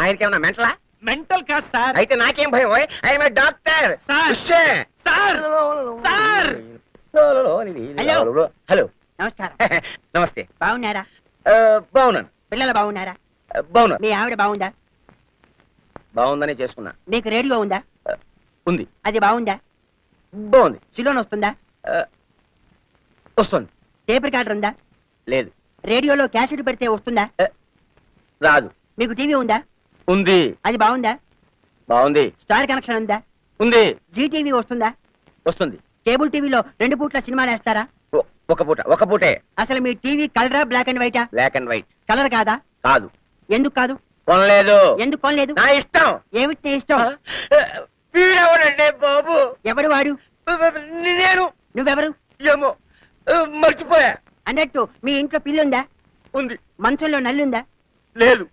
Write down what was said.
ఆయనకి ఏమన్నా మెంటలా? మెంటల్ కాదు సార్. అయితే నాకేం భయం? I'm a doctor sir. Sir sir hello నమస్కారం. నమస్తే. బాగున్నారా? బాగున్నాను. పిల్లలు బాగున్నారా? బాగున్నాను. మీ ఆవిడ బాగుందా? బాగుందనే చేసుకున్నా. మీకు రేడియో ఉందా? ఉంది. అది బాగుందా? బాగుంది. సిలోన్ వస్తుందా? వస్తుంది. టేప్ రికార్డర్ ఉందా? లేదు. రేడియోలో క్యాసెట్ పెడితే వస్తుందా? రాదు. మీకు టీవీ ఉందా? ఉంది. అది బాగుందా? బాగుంది. స్టార్ కనెక్షన్ ఉందా? ఉంది. జీ టీవీ వస్తుందా? వస్తుంది. కేబుల్ టీవీలో 2 పూట్ల సినిమాలు వేస్తారా? ఒక పూటే. అసలు మీ టీవీ కలరా బ్లాక్ అండ్ వైటా? Black and white. కలర్ కాదా? కాదు. ఎందుకు కాదు? కొనలేదు. ఎందుకు కొనలేదు? నా ఇష్టం. ఏమిటి నీ ఇష్టం? వీడెవడండి బాబు? ఎవడు వాడు? నేను. నువ్వెవరు? ఏమో మర్చిపోయా. అన్నట్టు మీ ఇంట్లో పిల్లుందా? ఉంది. మంచంలో నల్లుందా? లేదు.